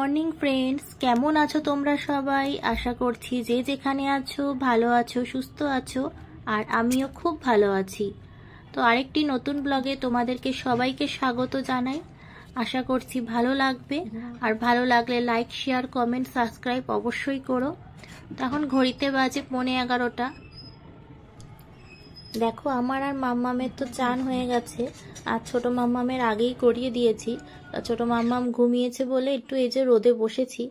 Morning friends, কেমন আছো তোমরা সবাই? আশা করছি যে যেখানে আছো ভালো আছো, সুস্থ আছো, আর আমিও খুব ভালো আছি। তো আরেকটি নতুন ব্লগে তোমাদেরকে সবাইকে স্বাগত জানাই। আশা করছি ভালো লাগবে, আর ভালো লাগলে লাইক, শেয়ার, কমেন্ট, সাবস্ক্রাইব অবশ্যই করো। তখন ঘড়িতে বাজে 11:15। দেখো, আমার আর মাম্মামের তো চান হয়ে গেছে, আর ছোট মাম্মামের আগেই করিয়ে দিয়েছি। ছোট মাম্মাম ঘুমিয়েছে বলে একটু এই যে রোদে বসেছি।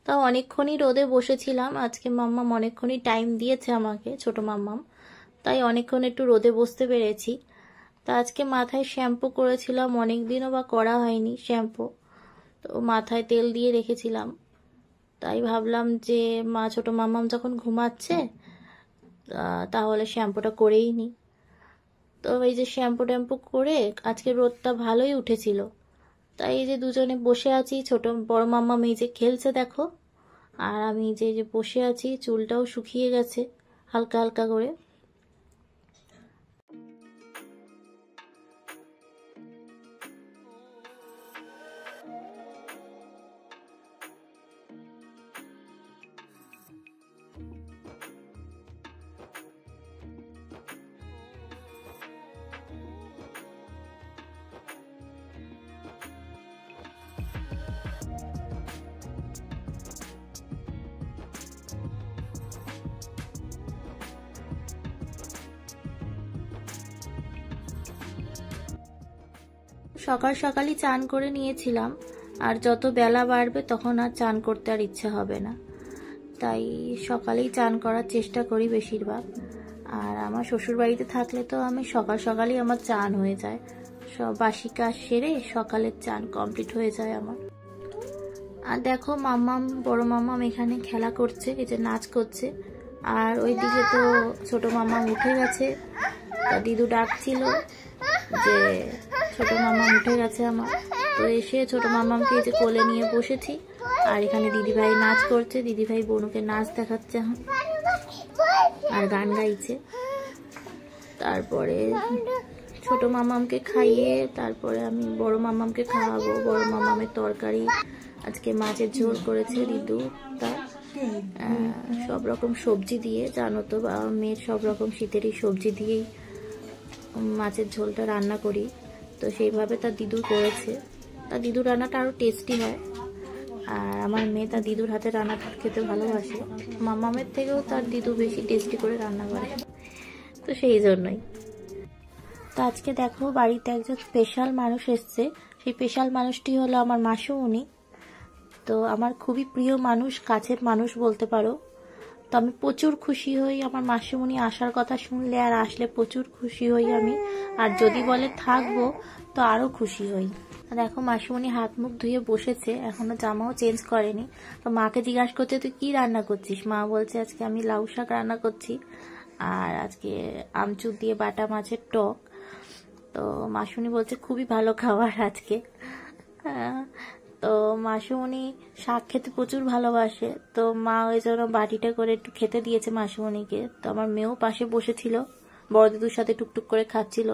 তাও অনেকক্ষণই রোদে বসেছিলাম। আজকে মাম্মাম অনেকক্ষণই টাইম দিয়েছে আমাকে, ছোট মাম্মাম, তাই অনেকক্ষণ একটু রোদে বসতে পেরেছি। তা আজকে মাথায় শ্যাম্পু করেছিলাম, অনেকদিনও বা করা হয়নি শ্যাম্পু, তো মাথায় তেল দিয়ে রেখেছিলাম। তাই ভাবলাম যে ছোট মাম্মাম যখন ঘুমাচ্ছে তাহলে শ্যাম্পুটা করেই নিই। তো এই যে শ্যাম্পু ট্যাম্পু করে, আজকে রোদটা ভালোই উঠেছিল, তাই এই যে দুজনে বসে আছি। বড় মাম্মাম এই যে খেলছে দেখো, আর আমি যে বসে আছি। চুলটাও শুকিয়ে গেছে হালকা হালকা করে। সকাল সকালই চান করে নিয়েছিলাম, আর যত বেলা বাড়বে তখন আর চান করতে আর ইচ্ছা হবে না, তাই সকালেই চান করার চেষ্টা করি বেশিরভাগ। আর আমার শ্বশুর বাড়িতে থাকলে তো আমি সকাল সকালই আমার চান হয়ে যায়, সব বাসি কাজ সেরে সকালের চান কমপ্লিট হয়ে যায় আমার। আর দেখো, বড় মাম্মাম এখানে খেলা করছে, এই যে নাচ করছে। আর ওইদিকে তো ছোট মাম্মাম উঠে গেছে, দিদু ডাকছিল যে ছোট মাম্মাম উঠে গেছে আমার। তো এসে ছোট মাম্মামকে এই যে কোলে নিয়ে বসেছি, আর এখানে দিদিভাই নাচ করছে, দিদিভাই বোনকে নাচ দেখাচ্ছে আর গান গাইছে। তারপরে ছোট মাম্মামকে খাইয়ে তারপরে আমি বড় মাম্মামকে খাওয়াবো। বড় মাম্মামের তরকারি আজকে মাছের ঝোল করেছে দিদু, তা সব রকম সবজি দিয়ে, জানো তো মেয়ের সব রকম শীতেরই সবজি দিয়েই মাছের ঝোলটা রান্না করি, তো সেইভাবে তার দিদু করেছে। তার দিদুর রান্নাটা আরও টেস্টি হয়, আর আমার মেয়ে তার দিদুর হাতে রান্নাটা খেতে ভালোবাসে। মাম্মামের থেকেও তার দিদু বেশি টেস্টি করে রান্না করে, তো সেই জন্যই। তো আজকে দেখো, বাড়িতে একজন স্পেশাল মানুষ এসছে। সেই স্পেশাল মানুষটি হলো আমার মাসিমণি। তো আমার খুবই প্রিয় মানুষ, কাছের মানুষ বলতে পারো। তো আমি প্রচুর খুশি হই আমার মাসিমণি আসার কথা শুনলে, আর আসলে প্রচুর খুশি হই আমি। আর যদি বলে থাকবো তো আরো খুশি হই। দেখো, মাসিমণি হাত মুখ ধুয়ে বসেছে, এখনো জামাও চেঞ্জ করেনি। তো মাকে জিজ্ঞাসা করছে তুই কি রান্না করছিস? মা বলছে আজকে আমি লাউ শাক রান্না করছি, আর আজকে আমচুর দিয়ে বাটা মাছের টক। তো মাসিমণি বলছে খুবই ভালো খাবার আজকে। তো মাসিমণি শাক খেতে প্রচুর ভালোবাসে, তো মা ওই জন্য বাটিটা করে একটু খেতে দিয়েছে মাসিমণিকে। তো আমার মেয়েও পাশে বসেছিল, বড় দিদুর সাথে টুকটুক করে খাচ্ছিল।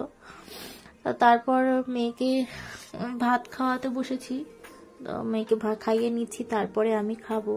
তো তারপর মেয়েকে ভাত খাওয়াতে বসেছি, তো মেয়েকে ভাত খাইয়ে নিচ্ছি, তারপরে আমি খাবো।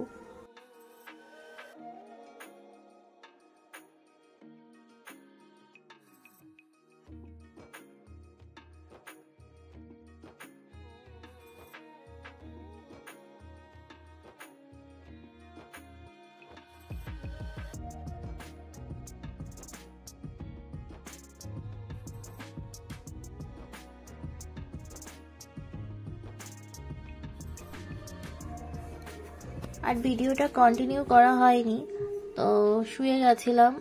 আর ভিডিওটা কন্টিনিউ করা হয়নি, তো শুয়ে গেছিলাম।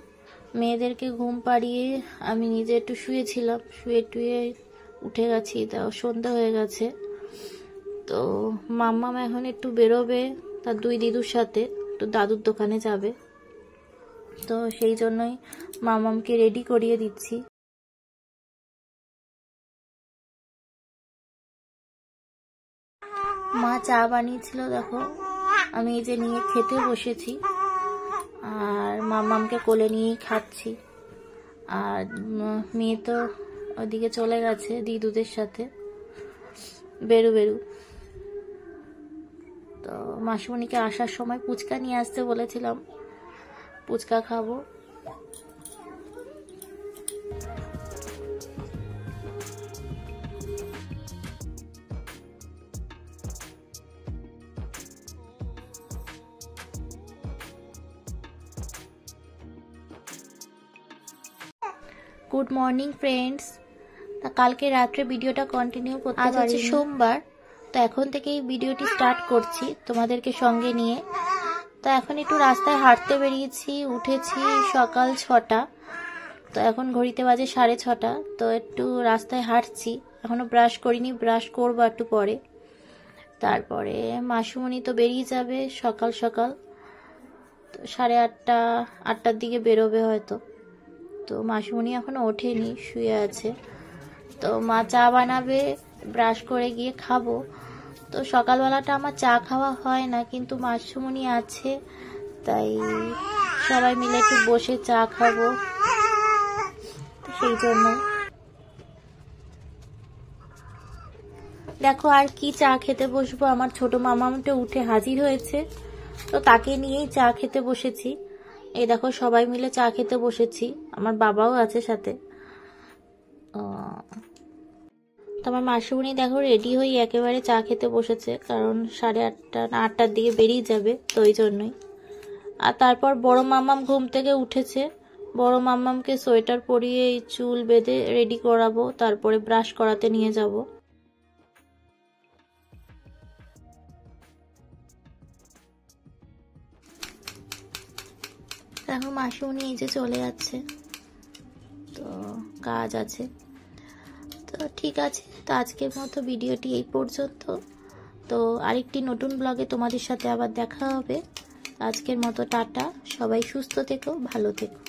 মেয়েদেরকে ঘুম পাড়িয়ে আমি নিজে একটু শুয়েছিলাম, শুয়ে টুয়ে উঠে গেছি, তাও সন্ধ্যা হয়ে গেছে। তো মাম্মাম এখন একটু বেরোবে তার দুই দিদুর সাথে, একটু দাদুর দোকানে যাবে, তো সেই জন্যই মাম্মামকে রেডি করিয়ে দিচ্ছি। মা চা বানিয়েছিল, দেখো আমি এই যে নিয়ে খেতে বসেছি, আর মাম্মামকে কোলে নিয়েই খাচ্ছি। আর মেয়ে তো ওদিকে চলে গেছে দিদুদের সাথে বেরু। তো মাসিমণিকে আসার সময় ফুচকা নিয়ে আসতে বলেছিলাম, ফুচকা খাবো। Good morning friends. তা কালকে রাত্রে ভিডিওটা কন্টিনিউ করতে পারি। আজ হচ্ছে সোমবার, তো এখন থেকেই ভিডিওটি স্টার্ট করছি তোমাদেরকে সঙ্গে নিয়ে। তো এখন একটু রাস্তায় হাঁটতে বেরিয়েছি, উঠেছি সকাল 6টা, তো এখন ঘড়িতে বাজে 6:30। তো একটু রাস্তায় হাঁটছি, এখনো ব্রাশ করিনি, ব্রাশ করবো একটু পরে। তারপরে মাসিমণি তো বেরিয়ে যাবে সকাল সকাল, তো 8:30 8টার দিকে বেরোবে হয়তো। তো মাসিমণি এখনো ওঠেনি, শুয়ে আছে। তো মা চা বানাবে, ব্রাশ করে গিয়ে খাবো। তো সকালবেলাটা আমার চা খাওয়া হয় না, কিন্তু মাসিমণি আছে তাই সবাই মিলে একটু বসে চা খাবো, সেই জন্য। দেখো আর কি চা খেতে বসবো, আমার ছোট মামাটা উঠে হাজির হয়েছে, তো তাকে নিয়েই চা খেতে বসেছি। এই দেখো সবাই মিলে চা খেতে বসেছি, আমার বাবাও আছে সাথে। তো আমার মাসিমণি দেখো রেডি হয়ে একেবারে চা খেতে বসেছে, কারণ 8:30 না 8টার দিকে বেরিয়ে যাবে, তো ওই জন্যই। আর তারপর বড় মাম্মাম ঘুম থেকে উঠেছে, বড় মাম্মামকে সোয়েটার পরিয়ে চুল বেঁধে রেডি করাবো, তারপরে ব্রাশ করাতে নিয়ে যাব। দেখো মাসিমণি এই যে চলে যাচ্ছে, তো কাজ আছে। তো ঠিক আছে, তো আজকের মতো ভিডিওটি এই পর্যন্ত। তো আরেকটি নতুন ব্লগে তোমাদের সাথে আবার দেখা হবে। আজকের মতো টাটা, সবাই সুস্থ থেকো, ভালো থেকো।